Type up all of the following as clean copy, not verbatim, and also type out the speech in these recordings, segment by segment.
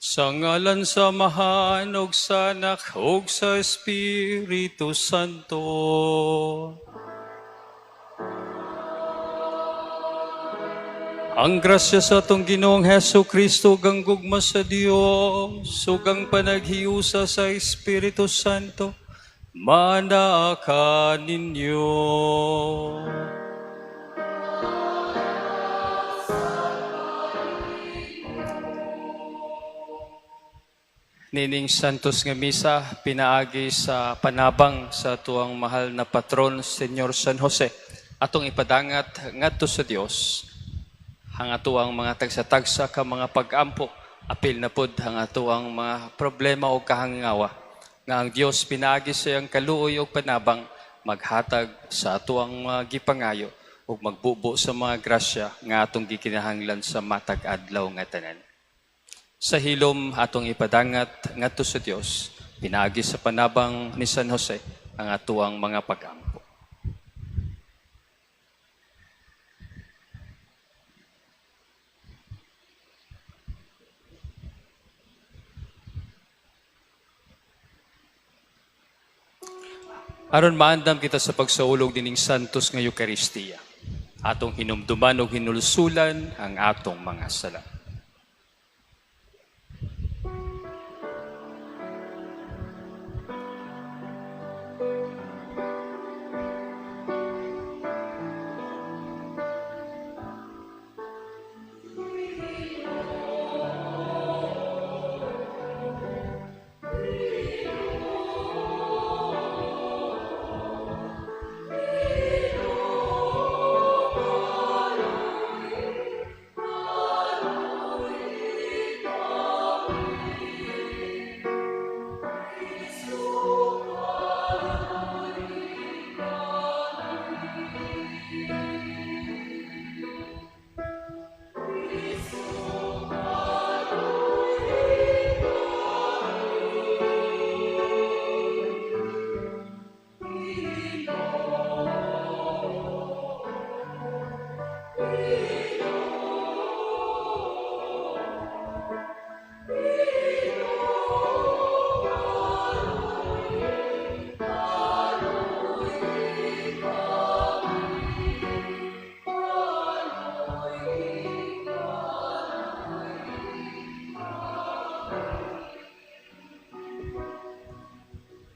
Sa ngalan sa Amahan ug sa Anak ug sa Espiritu Santo. Ang grasya sa atong Ginoong Hesu Kristo ang gugma sa Dios ug ang panaghiusa sa Espiritu Santo manaka ninyo. Nining Santos nga misa pinaagi sa panabang sa tuang mahal na patron Senyor San Jose. Atong ipadangat ngadto sa Dios ang atuang mga tagsa-tagsa ka mga pag-ampo, apil na pod ang atuang mga problema o kahangawa. Nga ang Dios pinaagi sa iyang kaluoy o panabang maghatag sa atuang mga gipangayo o magbubo sa mga grasya nga atong gikinahanglan sa matag adlaw nga tanan. Sa hilom atong ipadangat ngadto sa Dios, pinaagi sa panabang ni San Jose ang atuang mga pag-ampo. Aron maandam kita sa pagsaulog dining Santos nga Eucharistia, atong hinumduman o hinulsulan ang atong mga sala.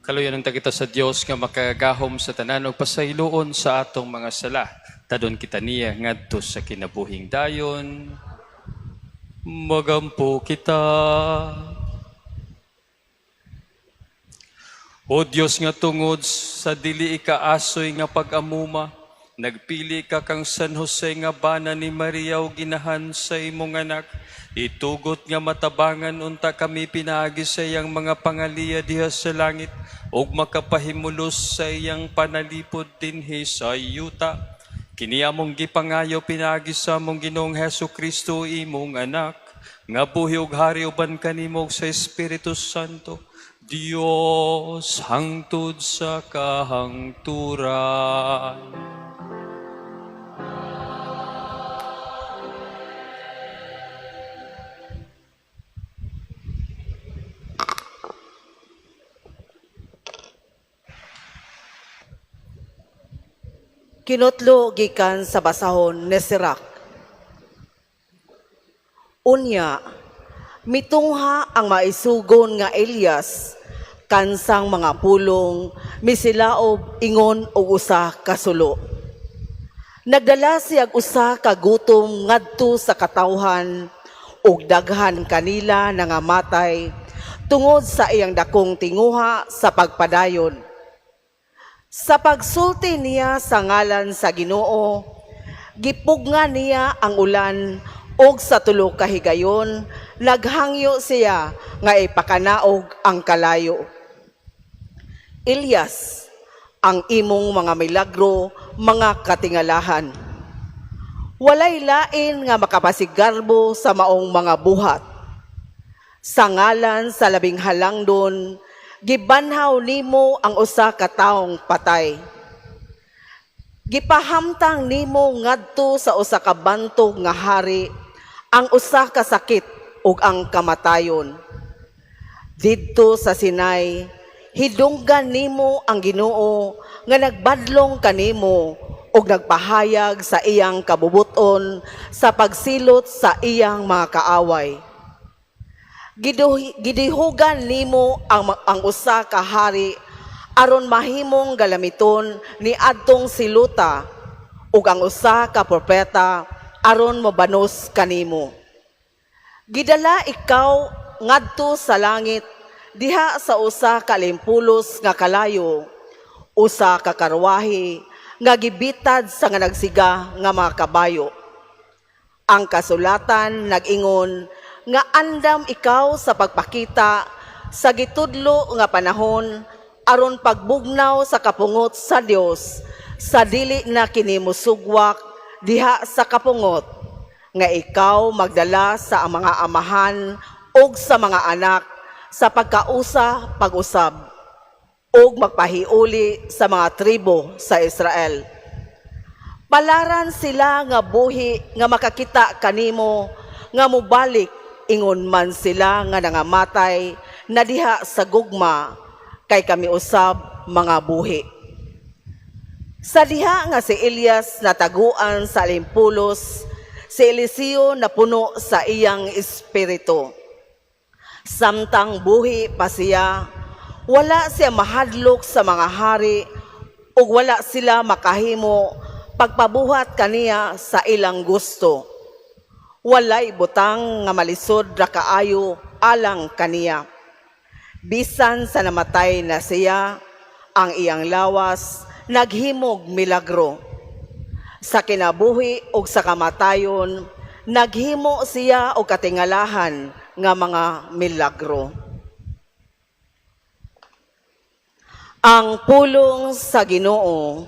Kaluyan ang kita sa Dios nga makagahom sa tanan ug pasayloon sa atong mga sala. Tadon kita niya ngadto sa kinabuhing dayon. Magampo kita. O Dios nga tungod sa dili ikaasoy nga pag-amuma, nagpili ka kang San Jose nga bana ni Maria ug ginahan sa imong anak. Itugot nga matabangan unta kami pinaagi sa iyang mga pangaliya diha sa langit ug makapahimulos sa iyang panalipod dinhi sa yuta. Kini among gipangayo pinaagi sa among Ginoong Hesu Kristo imong anak, nga buhi ug hari uban kanimo sa Espiritu Santo, Dios hangtod sa kahangturan. Kinutlo gikan sa basahon ni Sirach. Unya, mitungha ang maisugon nga Elias kansang mga pulong misilaob ingon og usa ka sulo. Nagdala siya usa ka gutom ngadto sa katawhan ug daghan kanila nangamatay tungod sa iyang dakong tinguha sa pagpadayon. Sa pagsulti niya sa ngalan sa Ginoo, gipugna niya ang ulan og sa tulo ka higayon, naghangyo siya nga ipakanaog ang kalayo. Elias, ang imong mga milagro, mga katingalahan. Walay lain nga makapasigarbo sa maong mga buhat. Sa ngalan sa labing halangdon, gibanhaw nimo ang usa ka taong patay. Gipahamtang nimo ngadto sa usa ka bantog nga hari ang usa ka sakit ug ang kamatayon. Didto sa Sinai, hidunggan nimo ang Ginoo nga nagbadlong kanimo ug nagpahayag sa iyang kabubuton sa pagsilot sa iyang mga kaaway. Gidihugan nimo ang usa ka hari aron mahimong galamiton ni adtong siluta ug ang usa ka propeta aron mobanos kanimo. Gidala ikaw ngadto sa langit diha sa usa ka limpulos nga kalayo, usa ka karwahe nga gibitad sa nga nagsiga nga mga kabayo. Ang kasulatan nag-ingon nga andam ikaw sa pagpakita sa gitudlo nga panahon aron pagbugnaw sa kapungot sa Dios sa dili na kini musugwak diha sa kapungot nga ikaw magdala sa mga amahan ug sa mga anak sa pagkausa pag-usab ug magpahiuli sa mga tribo sa Israel. Palaran sila nga buhi nga makakita kanimo nga mubalik ingon man sila nga nangamatay na diha sa gugma kay kami usab mga buhi. Sa diha nga si Elias nataguan sa limpulos, si Eliseo na puno sa iyang espiritu. Samtang buhi pa siya, wala siya mahadlok sa mga hari ug wala sila makahimo pagpabuhat kaniya sa ilang gusto. Walay butang nga malisod ra kaayo alang kaniya. Bisan sa namatay na siya, ang iyang lawas naghimog milagro. Sa kinabuhi ug sa kamatayon, naghimo siya og katingalahan nga mga milagro. Ang pulong sa Ginoo.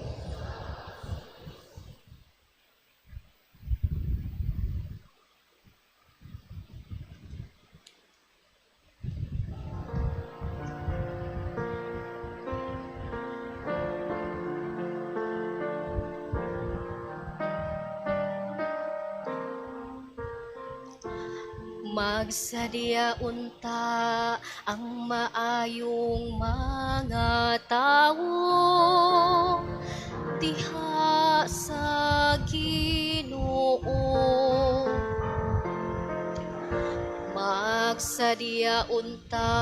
Magsadya unta ang maayong mga tawo diha sa Ginoo. Magsadya unta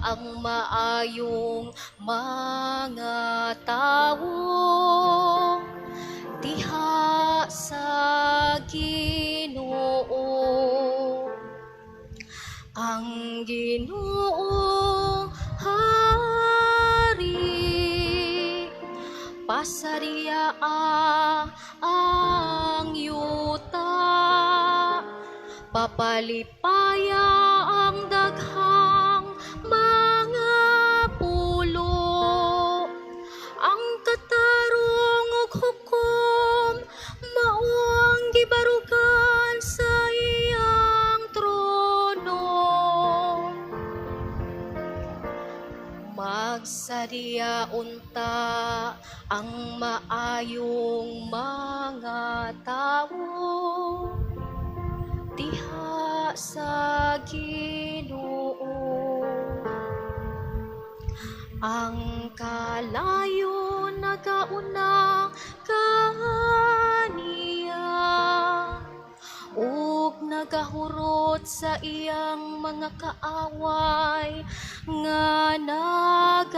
ang maayong mga tawo diha sa Ginoo. Ang Ginoo hari pasariya ang yuta, papalipaya ang daghang mga pulo. Ang katarong ug hukom mao ang gibarugan sa iyang trono. Magsadya unta ang maayong mga tawo diha sa Ginoo. Ang kalayo nagauna kaniya ug nagahurot sa iyang mga kaaway nga nagalibot.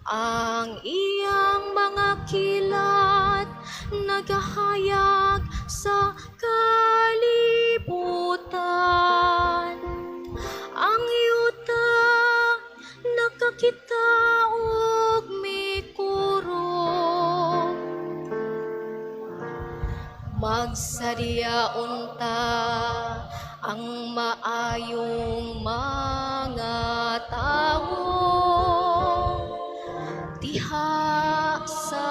Ang iyang mga kilat nagahayag sa kalibutan. Ang yuta nakakita og mikuro. Magsadya unta ang maayong mga tawo diha sa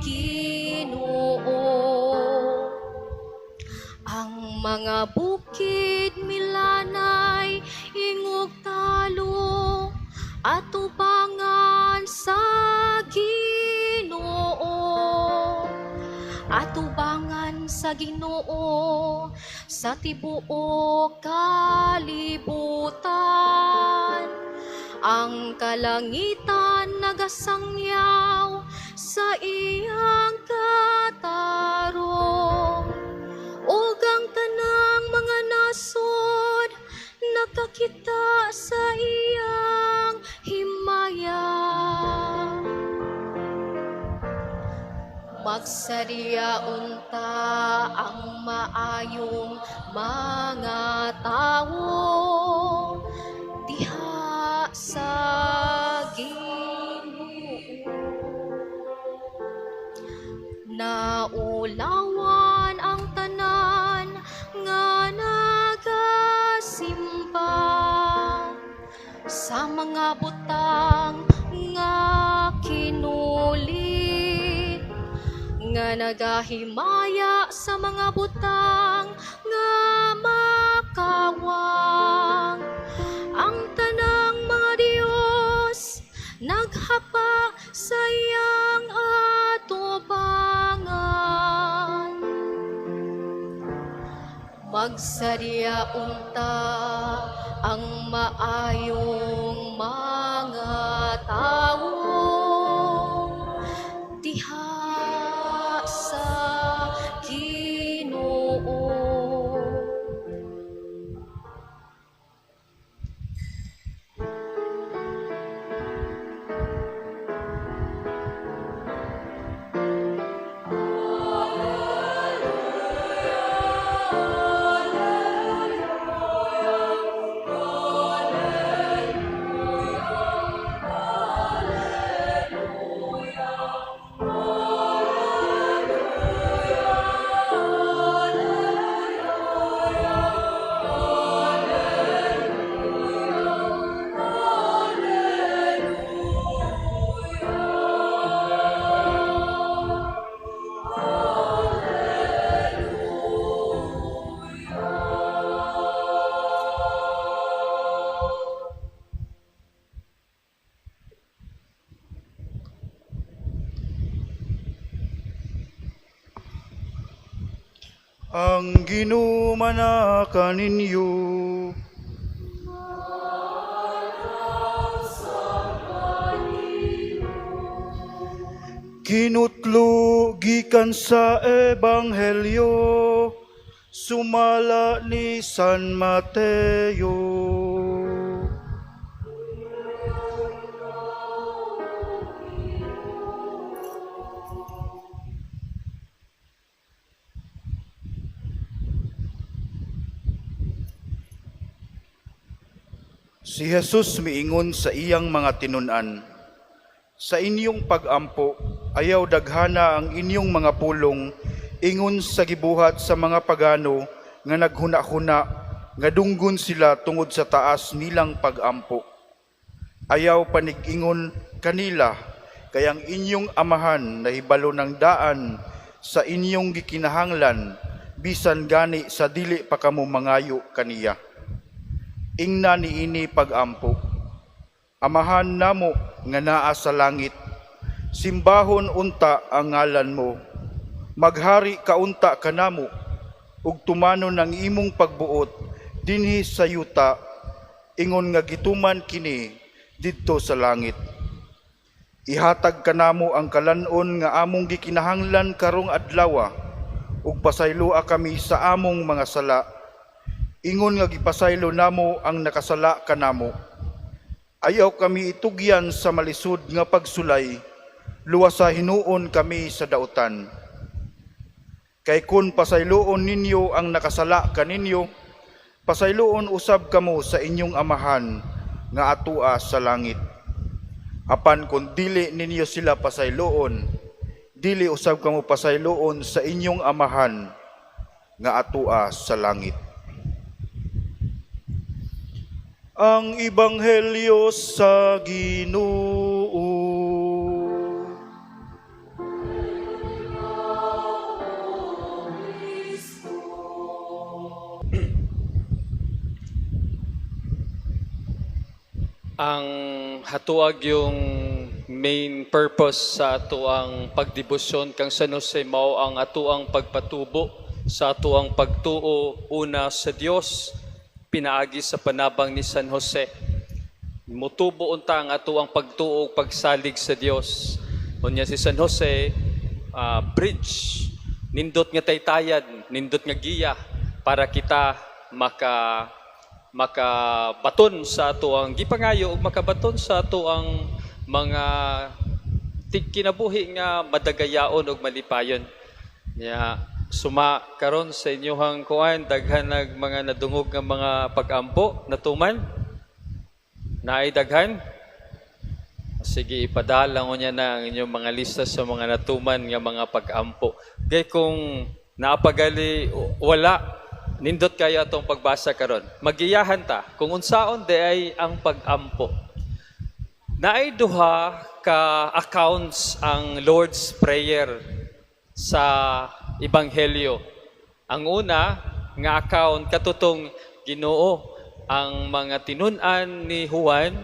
Ginoo. Ang mga bukid milanay ingog talo atubangan sa Ginoo, atubangan sa Ginoo sa tibuok kalibutan. Ang kalangitan nagasangyaw sa iyang katarong, ug ang tanang mga nasod nakakita sa iyang himaya. Magsariya unta ang maayong mga tawo diha sa Ginoo. Naulawan ang tanan nga nagasimba sa mga butang nga kinulit, nga nagahimaya sa mga butang nga makawang. Ang tanang mga Dios naghapa sa iyang atubangan. Magsariya unta ang maayong mga tawo diha sa Ginoo. Ang ginumana kaninyo. Kinutlo gikan sa Ebanghelyo sumala ni San Mateo. Si Jesus miingon sa iyang mga tinunan, sa inyong pag-ampo, ayaw daghana ang inyong mga pulong, ingon sa gibuhat sa mga pagano nga naghuna-huna, nga dunggon sila tungod sa taas nilang pag-ampo. Ayaw panig-ingon kanila, kayang inyong amahan na hibalo ng daan sa inyong gikinahanglan, bisan gani sa dili pa kamo mangayo kaniya. Ingna niini pag-ampo. Amahan namo nga naa sa langit, simbahon unta ang ngalan mo. Maghari ka unta kanamo, ug tumanon ang imong pagbuot dinhi sa yuta, ingon nga gituman kini didto sa langit. Ihatag kanamo ang kalanon nga among gikinahanglan karong adlaw, ug pasayloa kami sa among mga sala, ingon nga gipasaylo namo ang nakasala kanamo. Ayaw kami itugyan sa malisod nga pagsulay, luwas sa hinuon kami sa dautan. Kay kun pasayloon ninyo ang nakasala kaninyo, pasayloon usab kamo sa inyong amahan nga atua sa langit. Apan kung dili ninyo sila pasayloon, dili usab kamo pasayloon sa inyong amahan nga atua sa langit. Ang Ebanghelyo sa Ginoo. Ang hatuag yung main purpose sa atuang pagdebosyon kang San Jose mao ang atuang pagpatubo sa atuang pagtuo una sa Dios pinaagi sa panabang ni San Jose. Mutubo unta ang atuang pagtuo ug pagsalig sa Dios. Unya si San Jose bridge, nindot nga taytayan, nindot nga giya para kita makabaton sa ato ang gipangayo ug makabaton sa ato ang mga kinabuhi nga madagayaon ug malipayon. Nya suma karon sa inyohang kuan daghan nag mga nadungog nga mga pag-ampo natuman. Naay daghan. Sige, ipadala ko niya na ang inyong mga lista sa mga natuman nga mga pag-ampo. Kaya kung naapagali, wala, nindot kaya itong pagbasa karon. Magiyahan ta, kung unsaon di ay ang pag-ampo. Naay duha ka accounts ang Lord's Prayer sa Ebanghelyo. Ang una nga account katutong Ginoo, ang mga tinun-an ni Juan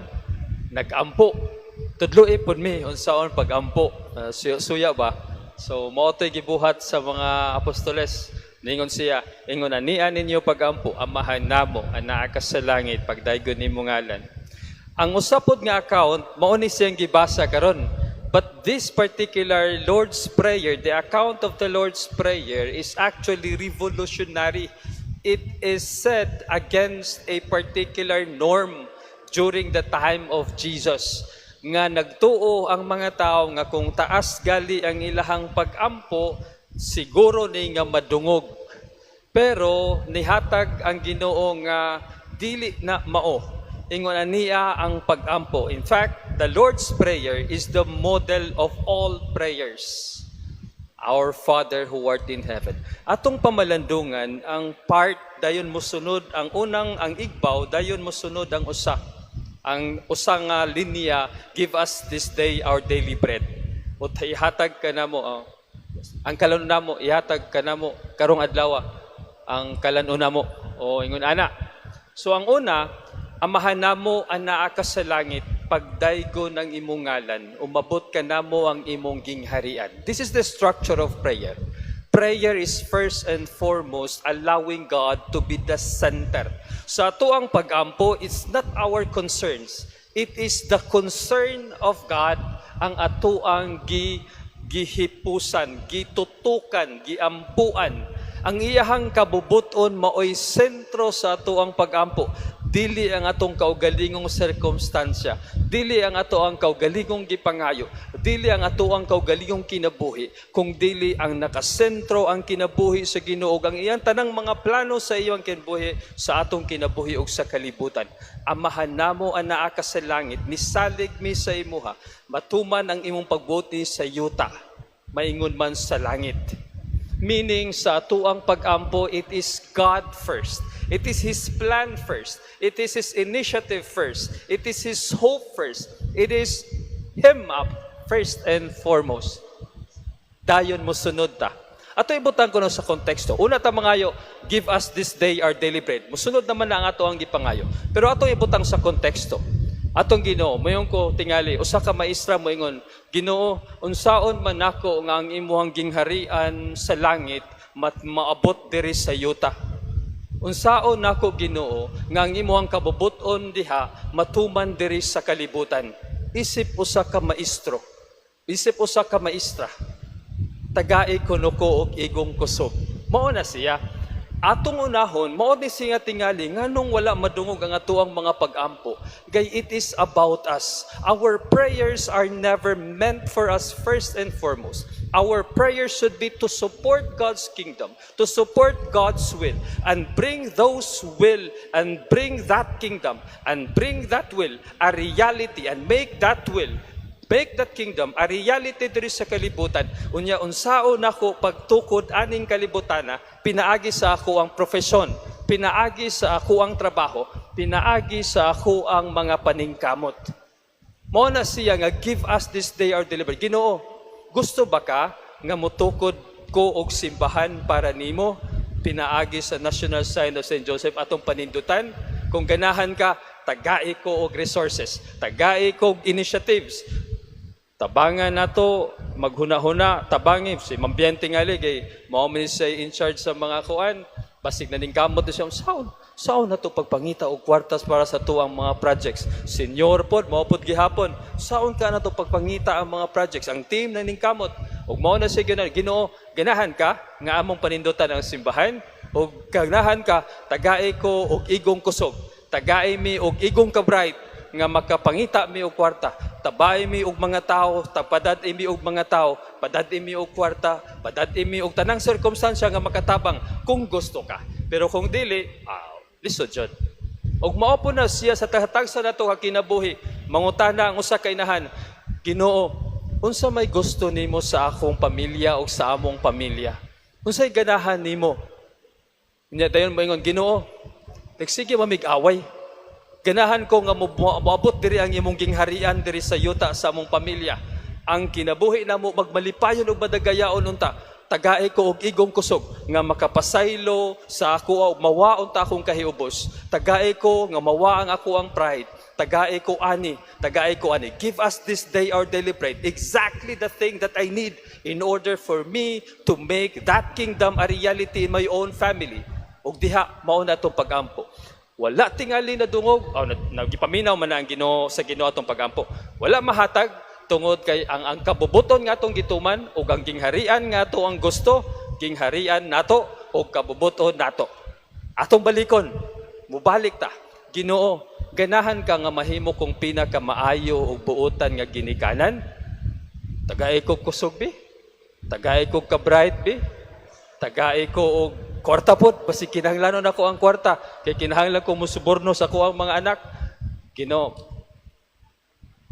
nag-ampo. Tudloy pod mi unsaon pag-ampo. Suya ba? So mao toy gibuhat sa mga apostoles. Ningon siya, ingon anian ninyo pag-ampo, amahan namo ang naa ka sa langit pagdaygon nimo ngalan. Ang usapod nga account mao ni siyang gibasa karon. But this particular Lord's Prayer, the account of the Lord's Prayer is actually revolutionary. It is said against a particular norm during the time of Jesus. Nga nagtuo ang mga tao nga kung taas gali ang ilahang pag-ampo, siguro ni nga madungog. Pero nihatag ang Ginoo nga dili na mao. Ingon niya ang pag-ampo. In fact, the Lord's Prayer is the model of all prayers. Our Father who art in heaven. Atong pamalandungan, ang part dayon mosunod ang unang ang igbaw, dayon mosunod ang usa. Ang usang linya, give us this day our daily bread. Ot ihatag ka namo ang kalanun namo, ihatag ka namo karong adlaw ang kalanun namo. O ingon ana. So ang una, amahan namo ang naa ka sa langit, pagdaygo ng imong ngalan, umabot ka namo ang imong gingharian. This is the structure of prayer. Prayer is first and foremost allowing God to be the center. Sa ato ang pag-ampo, it's not our concerns. It is the concern of God ang ato ang gihipusan, gitutukan, giampuan. Ang iyahang kabubuton maoy sentro sa ato ang pag-ampo. Dili ang atong kaugalingong sirkumstansya, dili ang ato ang kaugalingong gipangayo, dili ang ato ang kaugalingong kinabuhi, kung dili ang nakasentro ang kinabuhi sa Ginoo, ang iyang tanang mga plano sa iyong kinabuhi sa atong kinabuhi ug sa kalibutan. Amahan namo ang naa ka sa langit, nisalig mi sa imuha, matuman ang imong pagbuti sa yuta, maingon man sa langit. Meaning sa ato ang pag-ampo, it is God first. It is His plan first. It is His initiative first. It is His hope first. It is Him up first and foremost. Dayon mo sunod ta. Ato ibutan ko na sa konteksto. Una ta mangayo, give us this day our daily bread. Musunod naman na ang ato ang gipangayo. Pero ato ibutang sa konteksto. Atong Ginoo, mayon ko tingali, usa ka maestra mo ingon, Ginoo, unsaon man nako nga ang imong gingharian sa langit maabot diri sa yuta. Unsaon nako Ginoo nga ang imong kabubuton diha matuman diri sa kalibutan. Isip usa ka maestro. Isip usa ka maestra. Tagai kuno ko og igong kusog. Mao na siya. Atong unahon, mao ni siya tingali nganong wala madungog ang atuang mga pag-ampo. Gay it is about us. Our prayers are never meant for us first and foremost. Our prayers should be to support God's kingdom, to support God's will, and bring those will, and bring that kingdom, and bring that will a reality, and make that will, make that kingdom a reality diri sa kalibutan. Unya unsaon nako pagtukod aning kalibutana, pinaagi sa ako ang profesyon, pinaagi sa ako ang trabaho, pinaagi sa ako ang mga paningkamot. Mao na siya nga give us this day our daily bread. Ginoo, gusto ba ka nga mutukod ko og simbahan para nimo? Pinaagi sa National Sign of St. Joseph atong panindutan. Kung ganahan ka, tagai ko og resources, tagai ko og initiatives. Tabangan nato maghuna-huna, tabangi, si Mambiente nga kay mao man siya in charge sa mga kuan, basig na ning kamot na siya, saon na to pagpangita og kwartas para sa tuang mga projects. Senior pod, mao pod gihapon, saon ka na to pagpangita ang mga projects. Ang team na ning kamot, ug mao na siya Ginoo, ganahan ka nga among panindutan ang simbahan, ug ganahan ka, tagay ko og igong kusog, tagay mi og igong ka-bright, nga makapangita mi og kwarta, tabay mi og mga tao, tapadad mi og mga tao, padad mi og kwarta, padad mi og tanang sirkumstansya nga makatabang kung gusto ka. Pero kung dili, lisod jud. Og mao po na siya sa tahatagsa nato ka kinabuhi, mangutana ang usa ka inahan, Ginoo, unsa may gusto nimo sa akong pamilya o sa among pamilya? Unsay ganahan nimo? Nya dayon moingon, Ginoo, sige mamig-away. Ganahan ko nga moabot diri ang imong gingharian diri sa yuta sa among pamilya. Ang kinabuhi namo magmalipayon og madagayaon unta. Tagay ko og igong kusog nga makapasaylo sa ako og mawaon ta akong kahiubos. Tagay ko nga mawa ang ako ang pride. Tagay ko ani. Give us this day our daily bread. Exactly the thing that I need in order for me to make that kingdom a reality in my own family. Og diha mao na itong pag-ampo. Wala tingali na dungog, nagipaminaw man na ang Ginoo sa Ginoo atong pagampo. Wala mahatag tungod kay ang kabubuton nga atong gituman ug ang gingharian nga ato ang gusto, gingharian nato ug kabubuton nato. Atong balikon, mubalik ta. Ginoo, ganahan ka nga mahimo kong pinakamaayo ug buotan nga ginikanan. Tagay ko kusog bi, tagay ko ka-bright bi, tagay ko og kwarta pod, basi kinahanglanon ako ang kwarta, kay kinahanglan ko musuborno sa ko ang mga anak. Ginoo,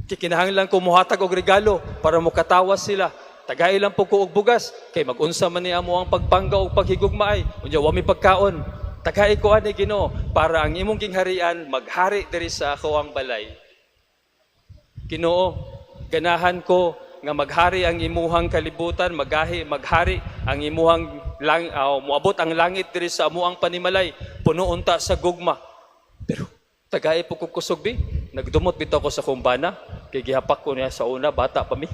kinahanglan ko muhatag og regalo para mukatawas sila. Tagay lang po ko og bugas, kay mag-unsa man niya mo ang pagpangga og paghigugmaay, unya wa mi pagkaon. Tagay ko ani Ginoo para ang imong gingharian maghari diri sa ako ang balay. Ginoo, ganahan ko nga maghari ang imuhang kalibutan, maghari ang imuhang muabot ang langit diri sa amuang panimalay, puno unta sa gugma. Pero tagay po ko kusog bi, nagdumot bitaw ko sa kumbana, kay gihapak ko niya sa una, bata pa mi.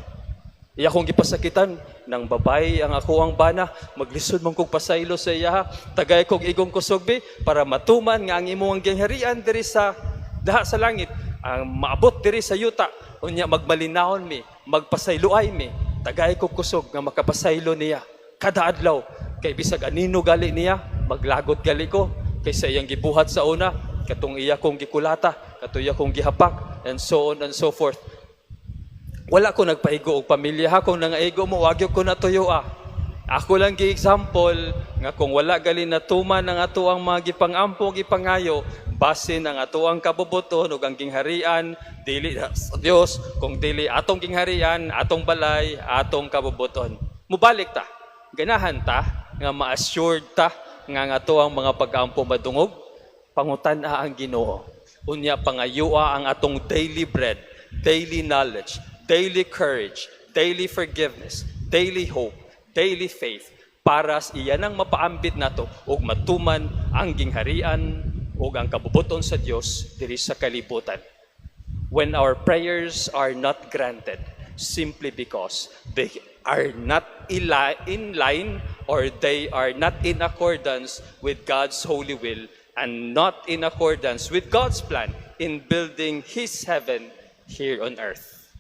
Iya kong gipasakitan ng babae ang ako ang bana, maglisod man kong pasaylo sa iya, tagay kong igong kusog bi, para matuman nga ang imuang gingharian diri sa daha sa langit, ang maabot diri sa yuta, unya magmalinahon mi, magpasayloay mi, tagay kong kusog nga makapasaylo niya kada adlaw. Kay bisag anino gali niya, maglagot gali ko, kay sa iyang gibuhat sa una, katong iya kong gikulata, katong iya kong gihapak, and so on and so forth. Wala ko nagpaigo og pamilya ha, kung nangaigo mo, wagyo ko na tuyo Ako lang gi-example, nga kung wala gali natuman ang ato ang mga gipangampo, gipangayo, basin ang ato ang kabubuton ug ang gingharian, dili sa Dios, kung dili atong gingharian, atong balay, atong kabubuton. Mubalik ta, ganahan ta, nga ma-assured ta nga ato ang mga pag-ampo madungog, pangutan-a ang Ginoo. Unya pangayua ang atong daily bread, daily knowledge, daily courage, daily forgiveness, daily hope, daily faith, para iyan ang mapaambit nato ug matuman ang gingharian ug ang kabubuton sa Dios diri sa kalibutan. When our prayers are not granted simply because they are not in line or they are not in accordance with God's holy will and not in accordance with God's plan in building His heaven here on earth.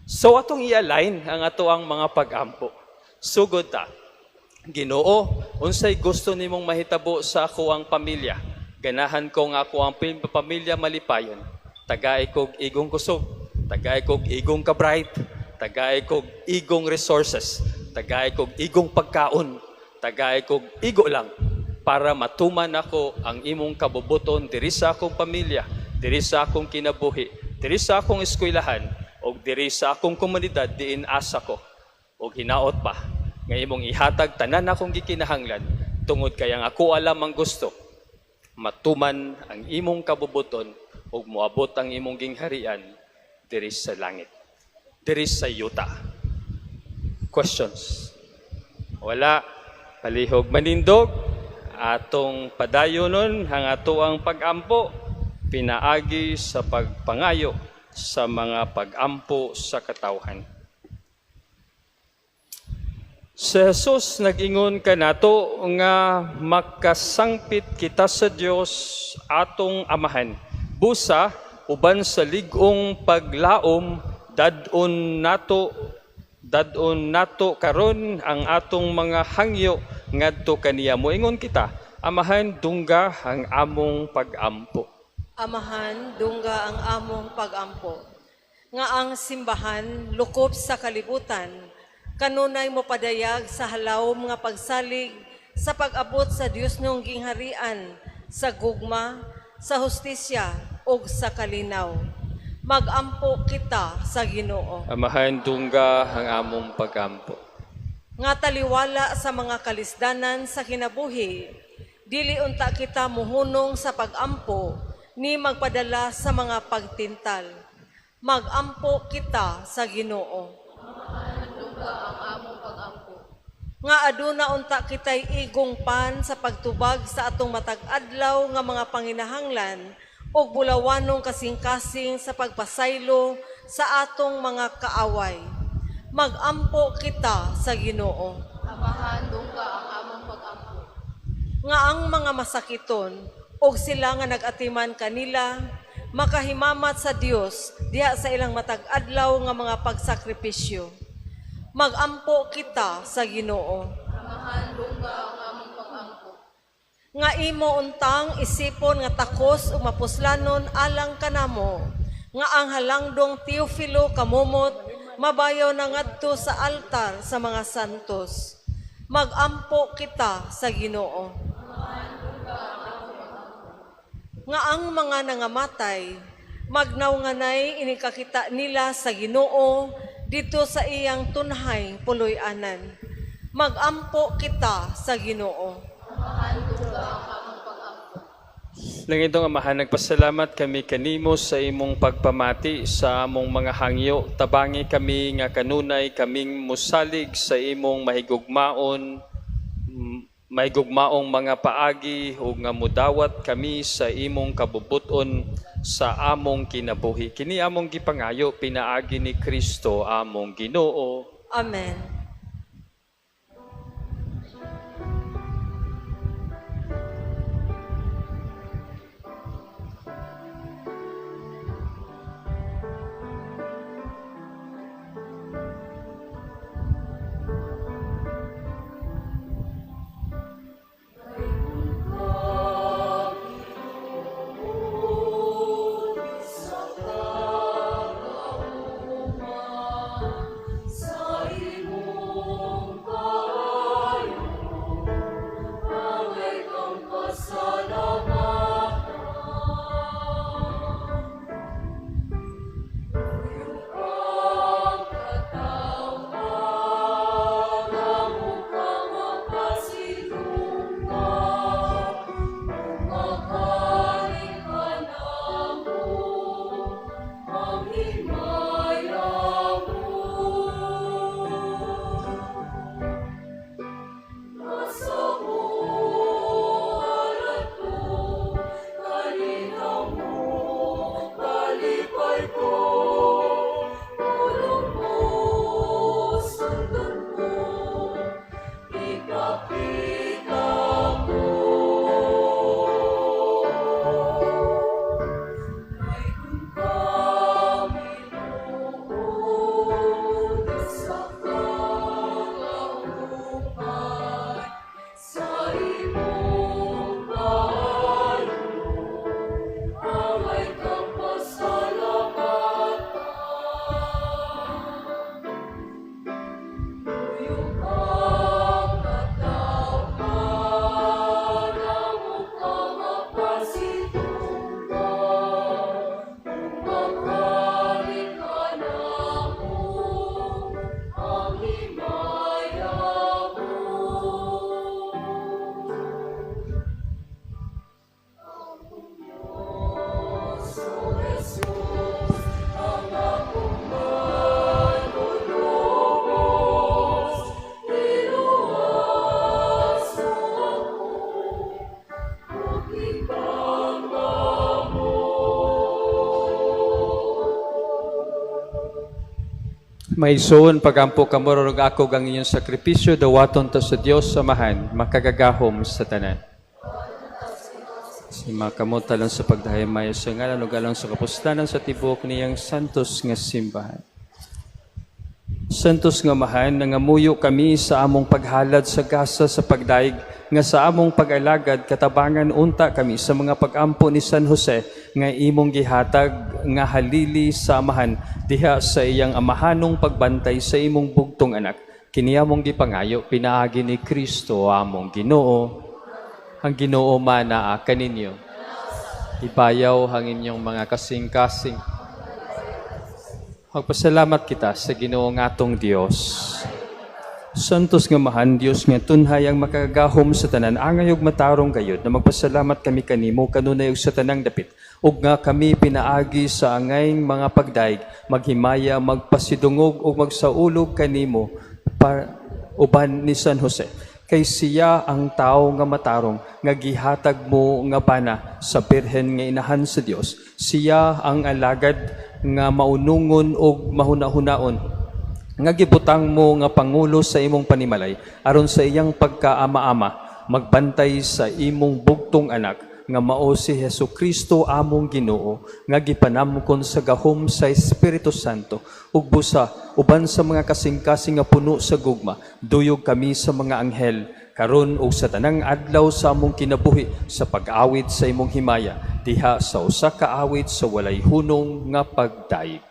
So atong i-align ang ato ang mga pag-ampo. Sugod ta, Ginoo, unsay gusto nimong mahitabo sa ako ang pamilya? Ganahan ko nga ako ang pamilya malipayon. Tagay kog igong kusog, tagay kog igong ka-bright, tagay kog igong resources, tagay kog igong pagkaon, tagay kog igo lang para matuman ako ang imong kabubuton diri sa akong pamilya, diri sa akong kinabuhi, diri sa akong eskwelahan, o diri sa akong komunidad diin asa ko. O hinaot pa, nga imong ihatag tanan akong gikinahanglan, tungod kay ang ako alam ang gusto, matuman ang imong kabubuton, o moabot ang imong gingharian diri sa langit. Diri sa yuta. Questions? Wala. Palihog manindog. Atong padayonon ang ato ang pag-ampo. Pinaagi sa pagpangayo sa mga pag-ampo sa katawhan. Si Jesus nag-ingon kanato nga makasangpit kita sa Dios atong amahan. Busa uban sa lig-ong paglaom dadon nato karon ang atong mga hangyo ngadto kaniya. Moingon kita, amahan dungga ang among pag-ampo. Amahan, dungga ang among pag-ampo. Nga ang simbahan, lukop sa kalibutan, kanunay mo padayag sa halawom nga pagsalig sa pag-abot sa Dios nung gingharian, sa gugma, sa hustisya, ug sa kalinaw. Mag-ampo kita sa Ginoo. Amahan dungga ang among pag-ampo. Nga taliwala sa mga kalisdanan sa kinabuhi, dili unta kita muhunong sa pag-ampo, ni magpadala sa mga pagtintal. Mag-ampo kita sa Ginoo. Nga aduna unta kitay igong pan sa pagtubag sa atong matag adlaw nga mga panginahanglan ug bulawanong kasing-kasing sa pagpasaylo sa atong mga kaaway. Mag-ampo kita sa Ginoo. Amahan dungga ang among pag-ampo. Nga ang mga masakiton ug sila nga nag-atiman kanila makahimamat sa Dios diha sa ilang matag adlaw nga mga pagsakripisyo. Mag-ampo kita sa Ginoo. Amahan dungga ang among pag-ampo. Nga imo untang isipon nga takos ug mapuslanon alang kanamo. Nga ang halangdong Teofilo kamumot mabayaw na ngadto sa altar sa mga santos. Mag-ampo kita sa Ginoo. Nga ang mga nangamatay magnawnganay inikakita nila sa Ginoo dito sa iyang tunhay puloy-anan. Mag-ampo kita sa Ginoo. Langitong Amahan, nagpasalamat kami kanimo sa imong pagpamati sa among mga hangyo. Tabangi kami nga kanunay kaming musalig sa imong mahigugmaong mga paagi o nga mudawat kami sa imong kabubuton sa among kinabuhi. Kini among gipangayo pinaagi ni Kristo among Ginoo. Amen. Sa imo Maisoon pagampo kamorog ako ang inyong sakripisyo, dawaton ta sa Dios samahan, makagagahom sa tanan. Si makamot lang sa pagdahimay sa ngalan ug alang sa kapustanan sa tibok niyang santos nga simbahan. Santos nga mahan, nangamuyo kami sa among paghalad sa gasa sa pagdaig, nga sa among pag-alagad katabangan unta kami sa mga pag-ampo ni San Jose nga imong gihatag nga halili sa amahan diha sa iyang amahanong pagbantay sa imong bugtong anak. Kini among gipangayo pinaagi ni Kristo among Ginoo. Ang Ginoo manaa kaninyo. Ibayaw ang inyong mga kasing-kasing. Magpasalamat kita sa Ginoo nga atong Dios. Santos nga mahan, Dios nga tunhay ang makagahom sa tanan, angayog matarong gayod na magpasalamat kami kanimo kanunay ug sa tanang dapit. Ug nga kami pinaagi sa angayng mga pagdaig, maghimaya, magpasidungog ug magsaulog kanimo uban ni San Jose. Kay siya ang tao nga matarong, nga gihatag mo nga bana sa Birhen nga inahan sa Dios. Siya ang alagad nga maunungon ug mahuna-hunaon nga gibutang mo nga pangulo sa imong panimalay aron sa iyang pagkaama-ama magbantay sa imong bugtong anak nga mao si Hesukristo among Ginoo nga gipanamkon sa gahom sa Espiritu Santo ug busa uban sa mga kasing-kasing nga puno sa gugma duyog kami sa mga anghel karon ug sa tanang adlaw sa among kinabuhi sa pag-awit sa imong himaya diha sa usa ka awit sa walay hunong nga pagdaig.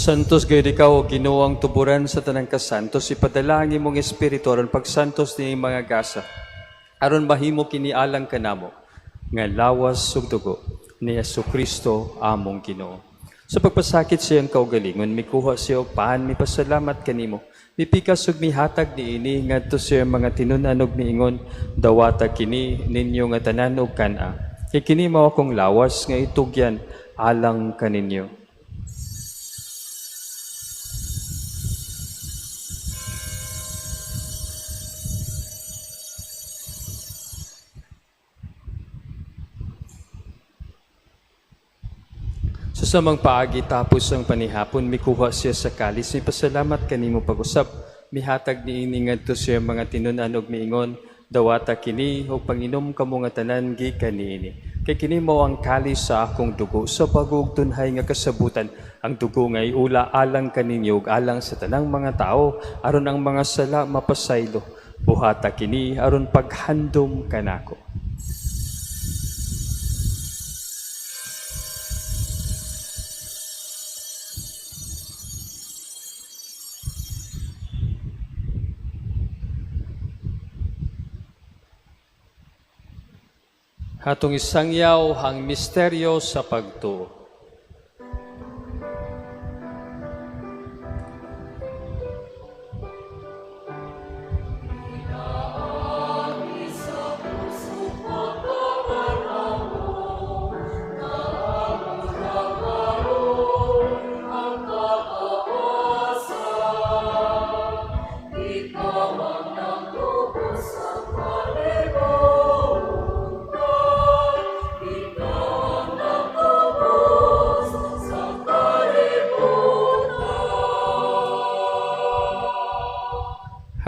Santos gayud ikaw, Ginoo ang tuburan sa tanang kasantos, ipadala ang imong espiritu aron pagsantos ni mga gasa. Aron mahimo kini alang kanamo nga lawas ug dugo ni Hesukristo among Ginoo. Sa pagpasakit sa iyang kaugalingon, mikuha siya og paan, mipasalamat kanimo. Mipikas ug mihatag niini ngadto sa iyang mga tinud-an ug miingon, dawata kini ninyo nga tanan ug kana. Kay kini mao akong lawas nga itugyan alang kaninyo. Sa samang paagi tapos ang panihapon, mikuha siya sa kalis, may pasalamat kanimo pag-usap, mihatag niini ngadto siya mga tinud-an ug miingon, dawata kini ug panginom kamo nga tanan gikan niini. Kay kini mao ang kalis sa akong dugo sa pagugtunhay nga kasabutan, ang dugo nga iula alang kaninyo ug alang sa tanang mga tao aron ang mga sala mapasaylo. Buhata kini aron paghandom kanako. Hatong isangyaw ang misteryo sa pagtuo.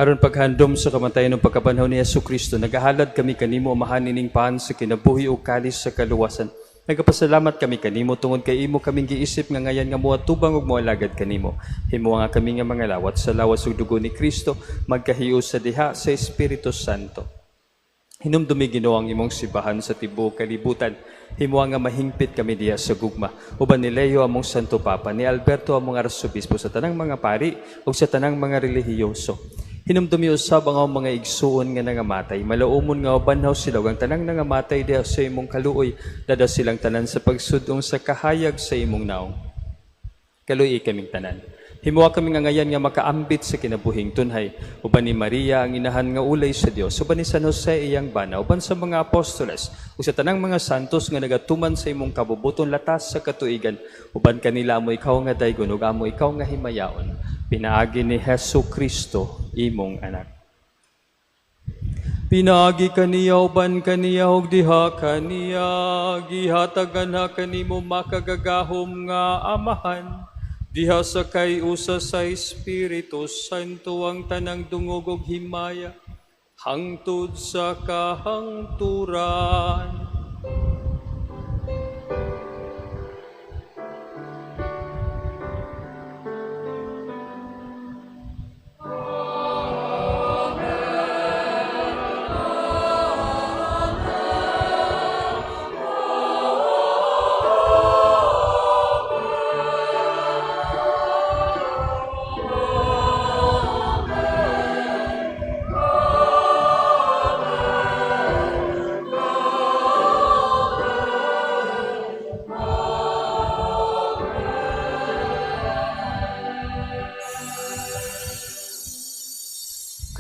Haron paghandom sa kamatayon ng pagkabanhaw ni Yesu Kristo, nagahalad kami kanimo amahan ining paan sa kinabuhi ug kalis sa kaluwasan. Nagapasalamat kami kanimo tungod kay imo kaming giisip nga ngayan nga muatubang ug moalagad kanimo. Himo nga kami nga mga lawat sa lawas ug dugo ni Kristo, magkahios sa diha sa Espiritu Santo. Hinumdumi Ginoo ang imong sibahan sa tibuok kalibutan. Himo nga mahingpit kami diha sa gugma. Uban ni Leo among Santo Papa, ni Alberto among Arsobispo, sa tanang mga pari ug sa tanang mga relihiyoso. Hinumdumi usab ang mga igsuon nga nangamatay. Malaumon nga banhaw sila ang tanang nangamatay diha sa imong kaluoy. Dada silang tanan sa pagsudong sa kahayag sa imong naong. Kaluoy kaming tanan. Himuwa kami nga ngayan nga makaambit sa kinabuhing tunhay. Uban ni Maria ang inahan nga ulay sa Dios. Uban ni San Jose iyang bana. Uban sa mga apostoles. Ug sa tanang mga santos nga nagatuman sa imong kabubuton latas sa katuigan. Uban kanila amo ikaw nga daygon ug amo ikaw nga himayaon. Pinaagi ni Hesu Kristo imong anak. Pinaagi kaniya uban kaniya ug diha kaniya gihatagan ha kanimo makagagahom nga amahan. Diha sa kay usa sa Espiritu Santo ang tanang dungog ug himaya hangtod sa kahangturan.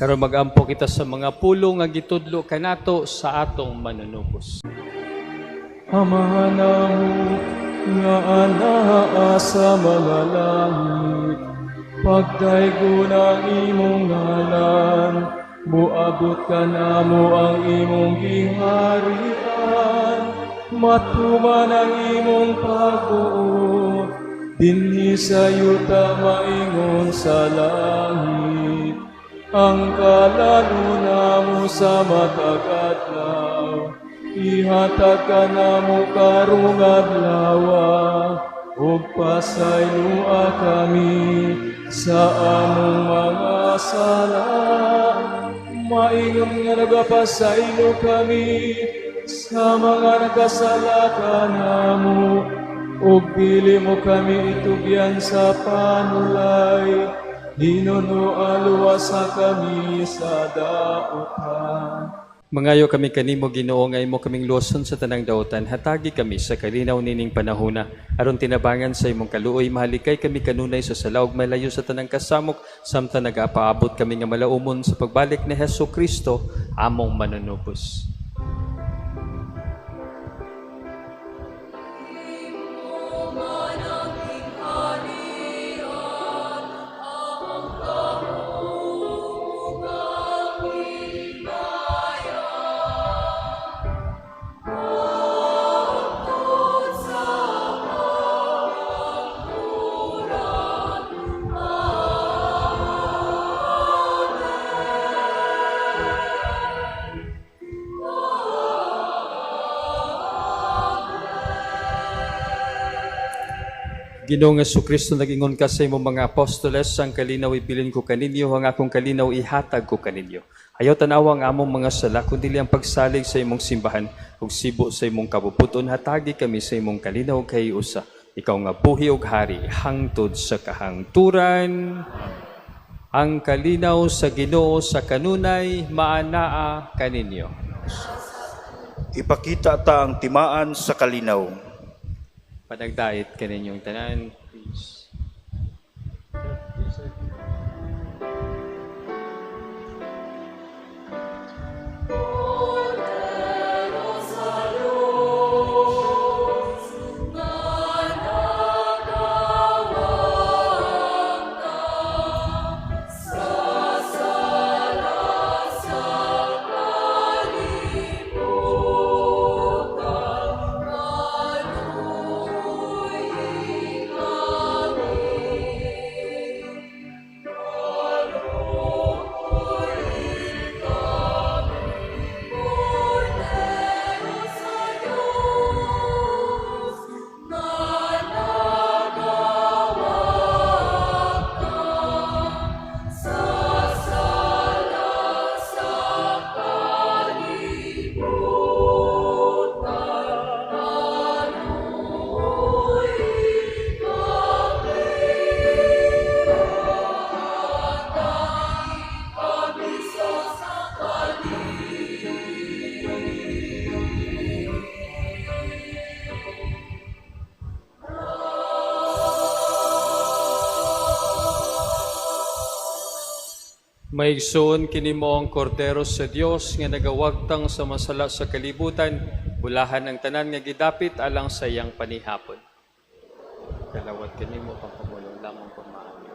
Karon magampo kita sa mga pulong nga gitudlo kanato sa atong manunubos. Amahan namo nga anaa sa mga langit, pagdaygon ang imong ngalan, muabot ka namo ang imong giharian, matuman ang imong pagbuot, dinhi sa yuta maingon sa langit. Ang kalaluna mo sa matag-adlaw, ihatag ka namo karong adlaw, ug pasaylua kami sa among mga sala. Maingon nga nagapasaylo kami sa mga nagkasala kanamo, ug dili mo kami itugyan sa panulay. Hinunualuwasa kami sa daotan. Mangayo kami kanimo Ginoo nga imo kaming luoson sa tanang daotan. Hatagi kami sa kalinaw nining panahona. Aron tinabangan sa imong kaluoy, mahalikay kami kanunay sa salaog malayo sa tanang kasamok, samtang nagapaabot kami nga malaumon sa pagbalik ni Hesu Kristo, among manunubos. Ginoong Jesucristo, nag-ingon ka sa imong mga apostoles, ang kalinaw ibilin ko kaninyo, ang akong kalinaw ihatag ko kaninyo. Ayaw tanawa ang among mga sala, kundi ang pagsalig sa imong simbahan, ug sibo sa imong kabubuton, hatagi kami sa imong kalinaw kay usa. Ikaw nga buhi ug hari, hangtod sa kahangturan. Ang kalinaw sa Ginoo sa kanunay, maanaa kaninyo. Ipakita ta ang timaan sa kalinaw. Panagdait kaninyong tanan, please. Sa Maigsoon kini mo ang kordero sa Dios nga nagawagtang sa masala sa kalibutan, bulahan ang tanan nga gidapit alang sa iyang panihapon. Kalawat kini mo pagpamulong lamang pamaagi.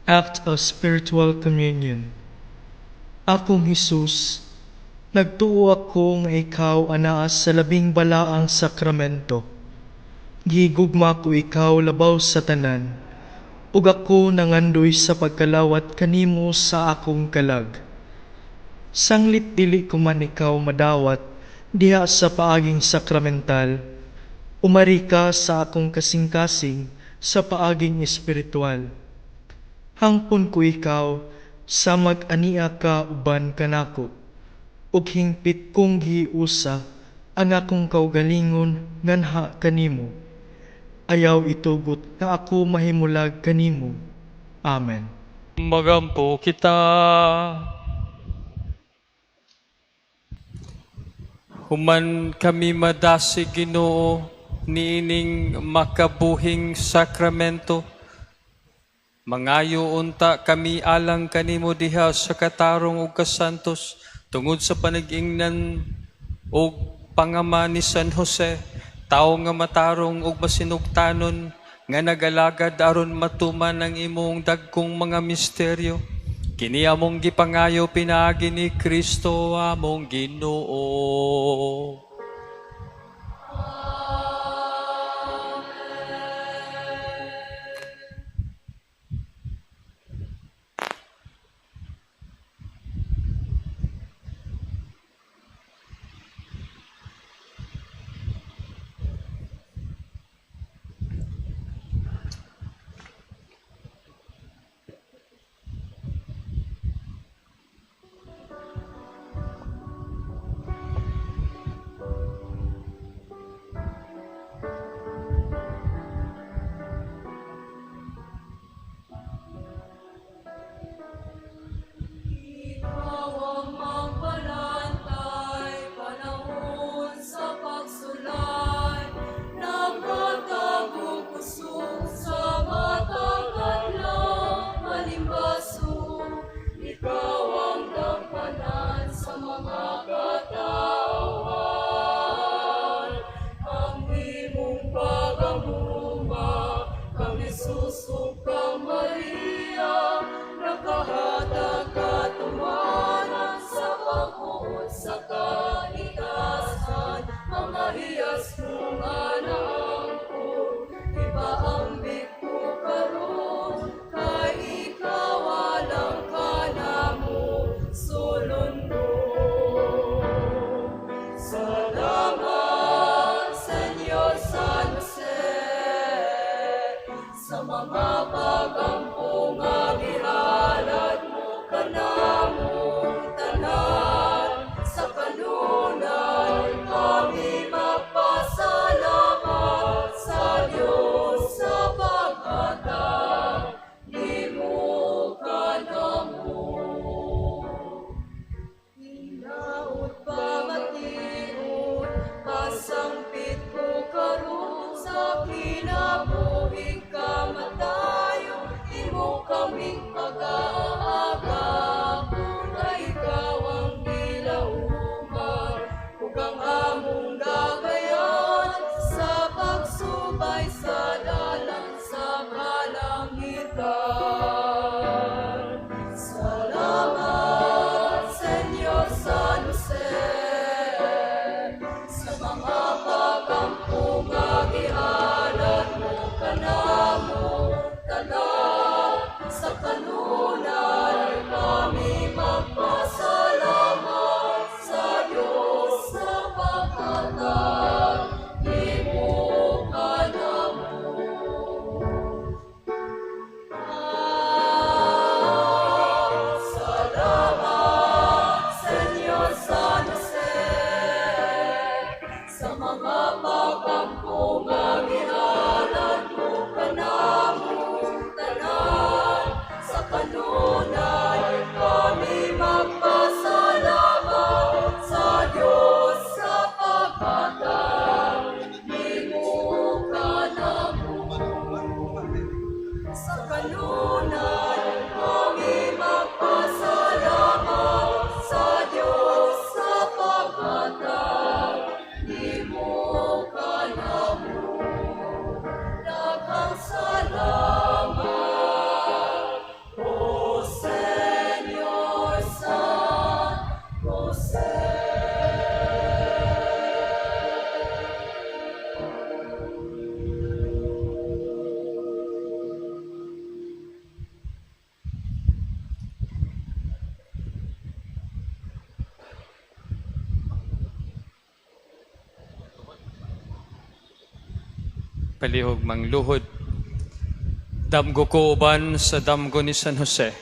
Act of Spiritual Communion. Akong Hesus, nagtuo ako nga ikaw anaa sa labing balaang sakramento. Gigugma ko ikaw labaw sa tanan, ug ako nangandoy sa pagkalawat kanimo sa akong kalag. Sanglit dili ko man ikaw madawat diha sa paaging sakramental, umari ka sa akong kasing-kasing sa paaging espiritual. Hangpon ko ikaw sa mag-ania ka uban kanako, ug hingpit kong giusa ang akong kaugalingon nganha kanimo. Ayaw itugot nga ako mahimulag kanimo. Amen. Magampo kita. Human kami madasi Ginoo niining makabuhing sakramento. Mangayo unta kami alang kanimo diha sa katarong ug kasantos tungod sa panag-ingnan ug pangama ni San Jose, tawo nga matarong ug masinugtanon nga nagalagad aron matuman ang imong dagkong mga misteryo. Kini among gipangayo pinaagi ni Kristo among Ginoo. Palihog mangluhod. Damgo ko uban sa damgo ni San Jose.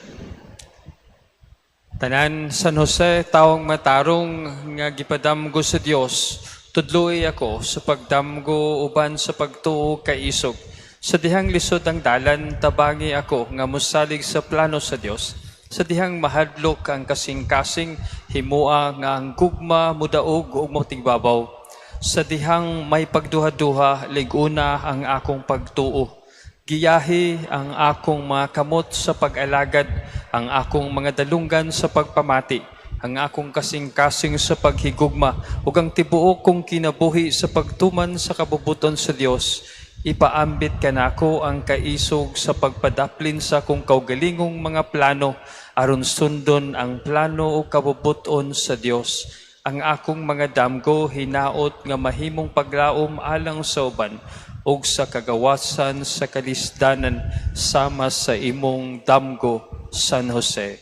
Tanan San Jose, taong matarong nga gipadamgo sa Dios, tudloy ako sa pagdamgo uban sa pagtuo kay isog. Sa dihang lisod ang dalan, tabangi ako nga musalig sa plano sa Dios. Sa dihang mahadlok ang kasing-kasing, himua nga ang gugma, mudaog ug motigbabaw. Sa dihang may pagduha-duha, liguna ang akong pagtuo. Giyahi ang akong mga kamot sa pag-alagad, ang akong mga dalunggan sa pagpamati, ang akong kasing-kasing sa paghigugma, ug ang tibuok kong kinabuhi sa pagtuman sa kabubuton sa Dios. Ipaambit ka nako ang kaisog sa pagpadaplin sa kong kaugalingong mga plano, aron sundon ang plano o kabubuton sa Dios. Ang akong mga damgo hinaot nga mahimong paglaom alang sa uban, ug sa kagawasan sa kalisdanan sama sa imong damgo, San Jose.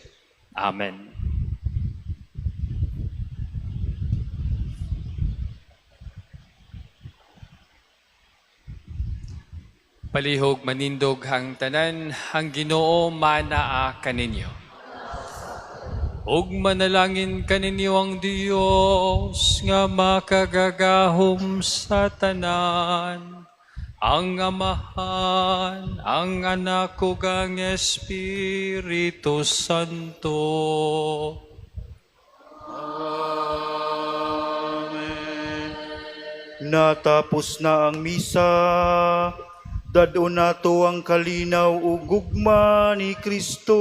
Amen. Palihog manindog hang tanan, hang Ginoo manaa kaninyo. Ug manalangin kaninyo ang Dios nga makagagahom sa tanan. Ang Amahan, ang Anak ug ang Espiritu Santo. Amen. Natapos na ang misa. Dadon nato ang kalinaw ug gugma ni Kristo.